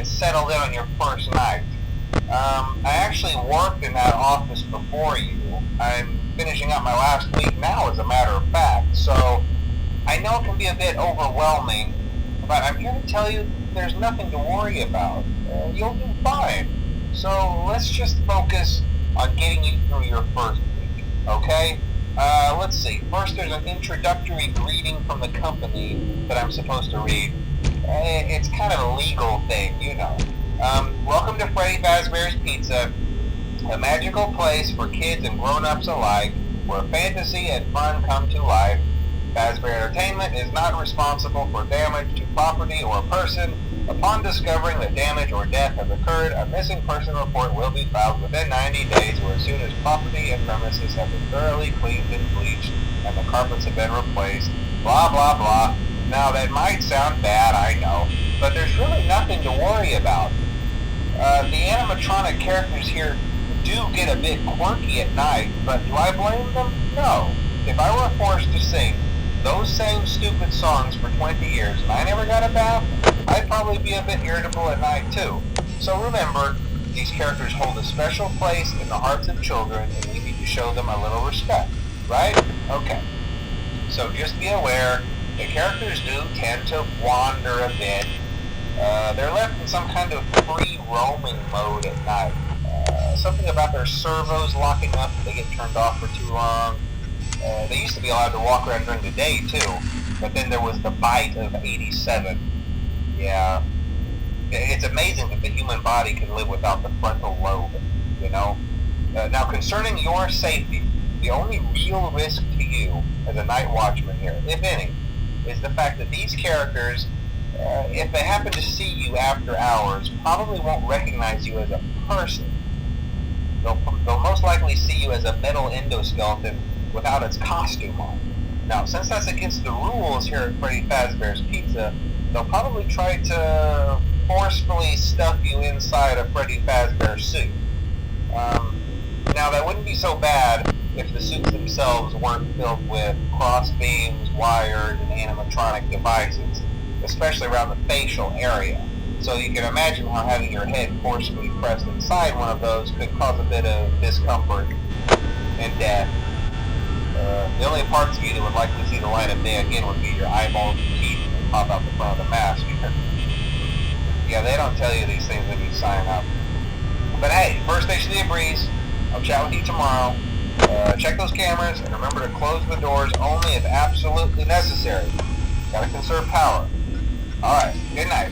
Settled in on your first night. I actually worked in that office before you. I'm finishing up my last week now, as a matter of fact, so I know it can be a bit overwhelming, but I'm here to tell you there's nothing to worry about. You'll do fine. So let's just focus on getting you through your first week, okay? Let's see. First, there's an introductory greeting from the company that I'm supposed to read. It's kind of a legal thing, you know. Welcome to Freddy Fazbear's Pizza, a magical place for kids and grown-ups alike, where fantasy and fun come to life. Fazbear Entertainment is not responsible for damage to property or person. Upon discovering that damage or death has occurred, a missing person report will be filed within 90 days or as soon as property and premises have been thoroughly cleaned and bleached and the carpets have been replaced. Blah, blah, blah. Now, that might sound bad, I know, but there's really nothing to worry about. The animatronic characters here do get a bit quirky at night, but do I blame them? No. If I were forced to sing those same stupid songs for 20 years and I never got a bath, I'd probably be a bit irritable at night too. So remember, these characters hold a special place in the hearts of children and we need to show them a little respect, right? Okay. So just be aware, the characters do tend to wander a bit. They're left in some kind of free roaming mode at night. Something about their servos locking up if they get turned off for too long. They used to be allowed to walk around during the day too, but then there was the bite of 87. Yeah. It's amazing that the human body can live without the frontal lobe, you know? Now concerning your safety, the only real risk to you as a night watchman here, if any, is the fact that these characters, if they happen to see you after hours, probably won't recognize you as a person. They'll most likely see you as a metal endoskeleton without its costume on. Now, since that's against the rules here at Freddy Fazbear's Pizza, they'll probably try to forcefully stuff you inside a Freddy Fazbear suit. Now, that wouldn't be so bad if the suits themselves weren't filled with cross beams, wires, and animatronic devices, especially around the facial area. So you can imagine how having your head forcefully pressed inside one of those could cause a bit of discomfort and death. The only parts of you that would likely see the light of day again would be your eyeballs and teeth that pop out the front of the mask. Yeah, they don't tell you these things when you sign up. But hey, first station of the breeze. I'll chat with you tomorrow. Check those cameras and remember to close the doors only if absolutely necessary. Gotta conserve power. Alright, good night.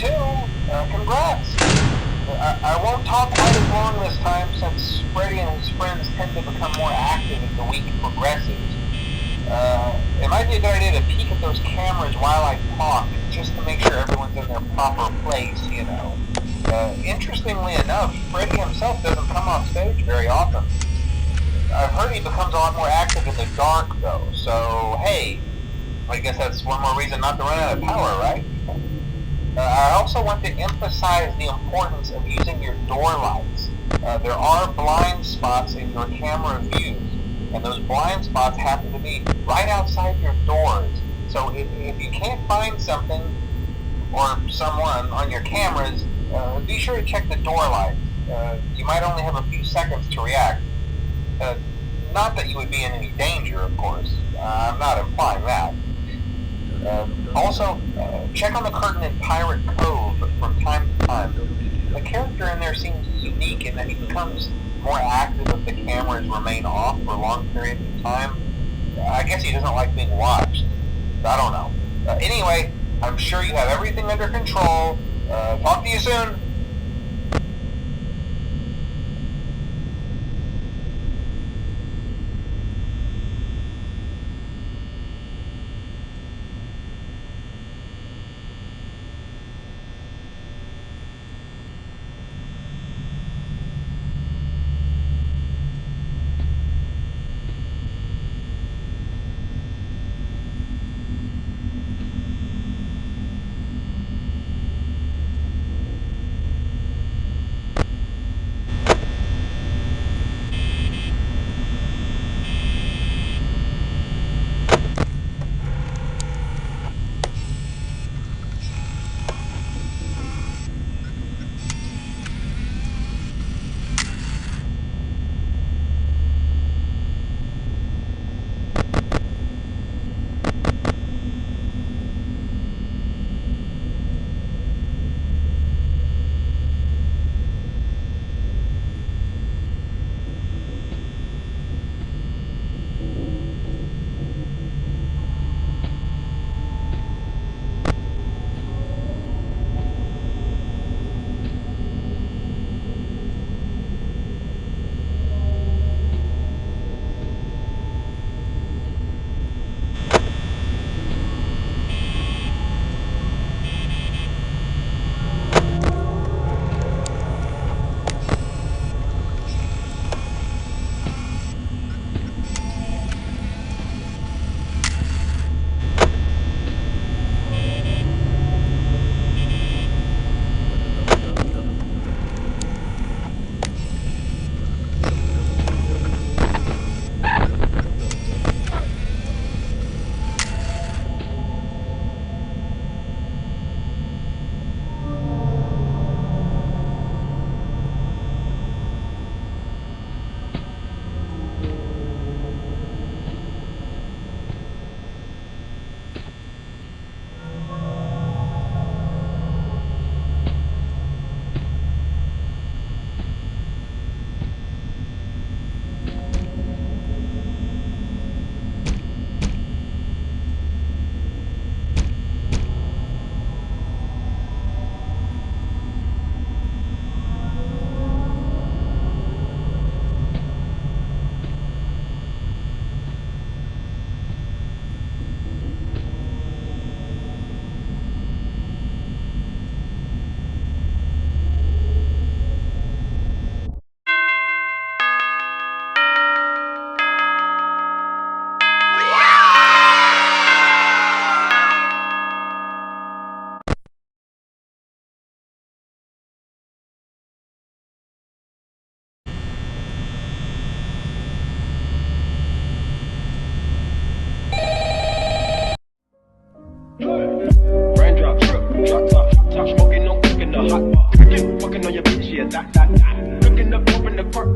too. Congrats. I won't talk quite as long this time since Freddy and his friends tend to become more active as the week progresses. It might be a good idea to peek at those cameras while I talk, just to make sure everyone's in their proper place, you know. Interestingly enough, Freddy himself doesn't come off stage very often. I've heard he becomes a lot more active in the dark, though, so hey, I guess that's one more reason not to run out of power, right? I also want to emphasize the importance of using your door lights. There are blind spots in your camera views, and those blind spots happen to be right outside your doors. So if you can't find something or someone on your cameras, be sure to check the door lights. You might only have a few seconds to react. Not that you would be in any danger, of course. I'm not implying that. Also, check on the curtain in Pirate Cove from time to time. The character in there seems unique in that he becomes more active if the cameras remain off for long periods of time. I guess he doesn't like being watched. I don't know. Anyway, I'm sure you have everything under control. Talk to you soon. Smoking, no cooking, the hot pot. Fucking on your bitch, yeah, that. Looking up, open the park.